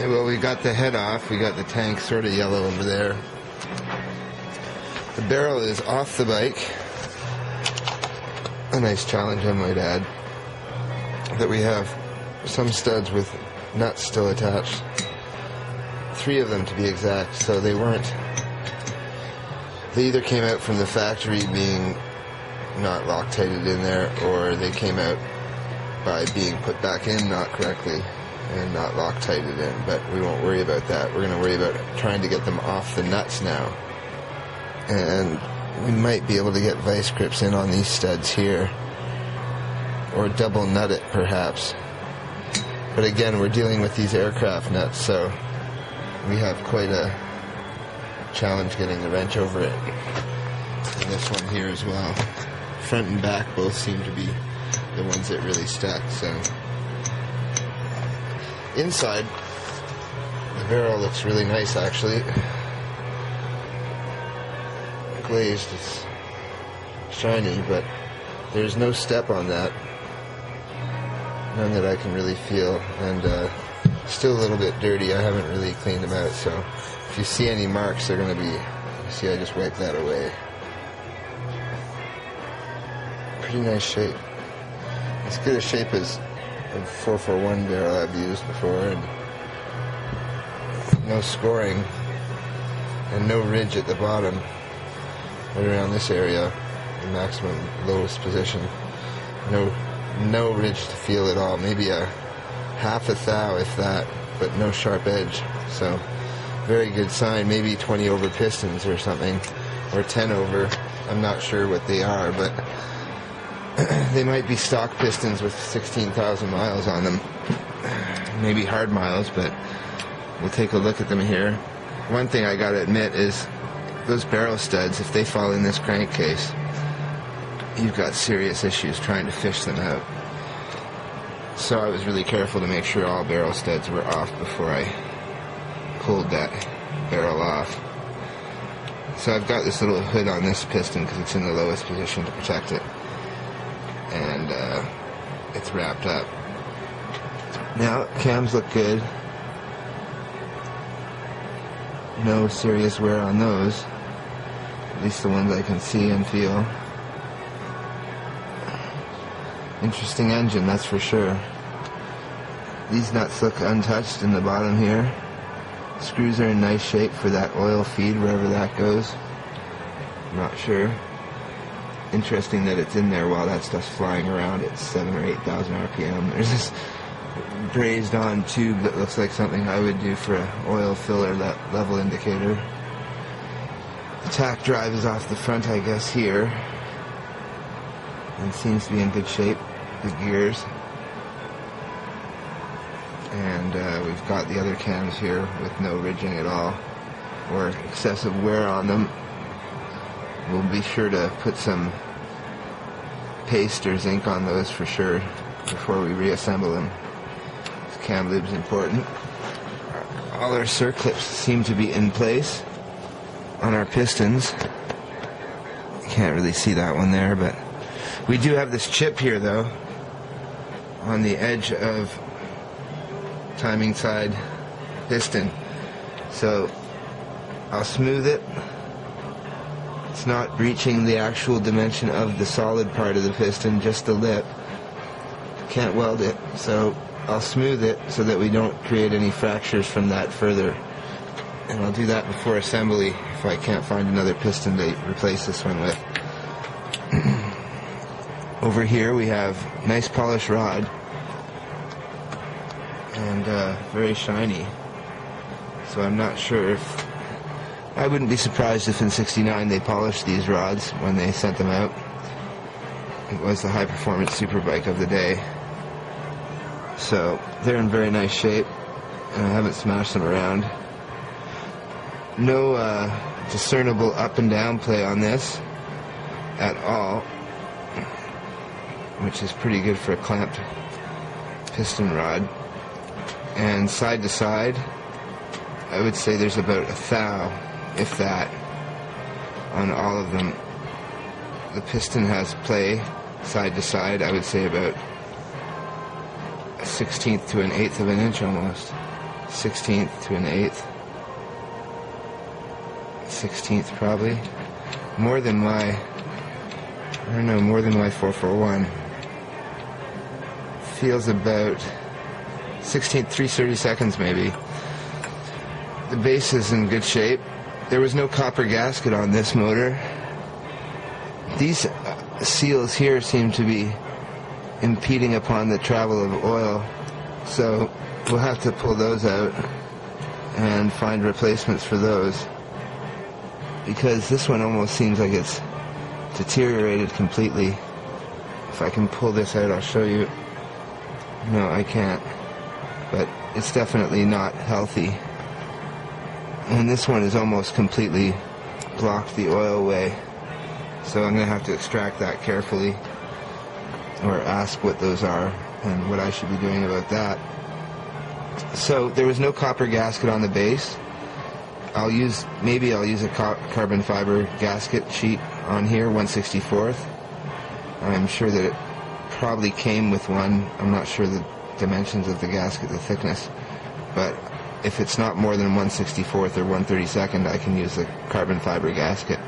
Yeah, well, we got the head off. We got the tank sort of yellow over there. The barrel is off the bike. A nice challenge, I might add. That we have some studs with nuts still attached. 3 of them to be exact. So they weren't. They either came out from the factory being not Loctited in there, or they came out by being put back in not correctly and not Loctited in. But we won't worry about that. We're going to worry about trying to get them off the nuts now. And we might be able to get vice grips in on these studs here, or double nut it perhaps. But again, we're dealing with these aircraft nuts, so we have quite a challenge getting the wrench over it. And this one here as well. Front and back both seem to be the ones that really stuck. So inside, the barrel looks really nice actually. Glazed, it's shiny, but there's no step on that. None that I can really feel, and still a little bit dirty. I haven't really cleaned them out, so if you see any marks, they're going to be, you see I just wiped that away. Pretty nice shape. As good a shape as a 441 barrel I've used before, and no scoring, and no ridge at the bottom, right around this area, the maximum lowest position. No ridge to feel at all. Maybe a half a thou, if that, but no sharp edge. So very good sign. Maybe 20 over pistons or something, or 10 over. I'm not sure what they are, but they might be stock pistons with 16,000 miles on them. Maybe hard miles, but we'll take a look at them here. One thing I gotta admit is those barrel studs, if they fall in this crankcase, you've got serious issues trying to fish them out. So I was really careful to make sure all barrel studs were off before I pulled that barrel off. So I've got this little hood on this piston because it's in the lowest position to protect it. And it's wrapped up. Now, cams look good. No serious wear on those. At least the ones I can see and feel. Interesting engine, that's for sure. These nuts look untouched in the bottom here. Screws are in nice shape for that oil feed, wherever that goes. I'm not sure. Interesting that it's in there while that stuff's flying around at 7,000 or 8,000 RPM. There's this brazed on tube that looks like something I would do for an oil filler level indicator. The tack drive is off the front, I guess, here. And seems to be in good shape. The gears, and we've got the other cams here with no ridging at all or excessive wear on them. We'll be sure to put some paste or zinc on those for sure before we reassemble them. This cam lube's important. All our circlips seem to be in place on our pistons. You can't really see that one there, but we do have this chip here though on the edge of timing side piston, so I'll smooth it. It's not reaching the actual dimension of the solid part of the piston, just the lip. Can't weld it, so I'll smooth it so that we don't create any fractures from that further, and I'll do that before assembly if I can't find another piston to replace this one with. Over here we have nice polished rod and very shiny, so I'm not sure if, I wouldn't be surprised if in '69 they polished these rods when they sent them out. It was the high performance superbike of the day, so they're in very nice shape and I haven't smashed them around. No discernible up and down play on this at all, which is pretty good for a clamped piston rod. And side to side, I would say there's about a thou, if that, on all of them. The piston has play side to side, I would say about a 1/16 to an 1/8 of an inch almost. 16th to an 8th. 16th probably. More than my 441. Feels about 16th, 3/30 seconds maybe. The base is in good shape. There was no copper gasket on this motor. These seals here seem to be impeding upon the travel of oil, so we'll have to pull those out and find replacements for those, because this one almost seems like it's deteriorated completely. If I can pull this out, I'll show you. No, I can't, but it's definitely not healthy. And this one is almost completely blocked the oil way, so I'm going to have to extract that carefully, or ask what those are and what I should be doing about that. So there was no copper gasket on the base. Maybe I'll use a carbon fiber gasket sheet on here, 1/64. I'm sure that it probably came with one. I'm not sure the dimensions of the gasket, the thickness, but if it's not more than 1/64 or 1/32, I can use the carbon fiber gasket.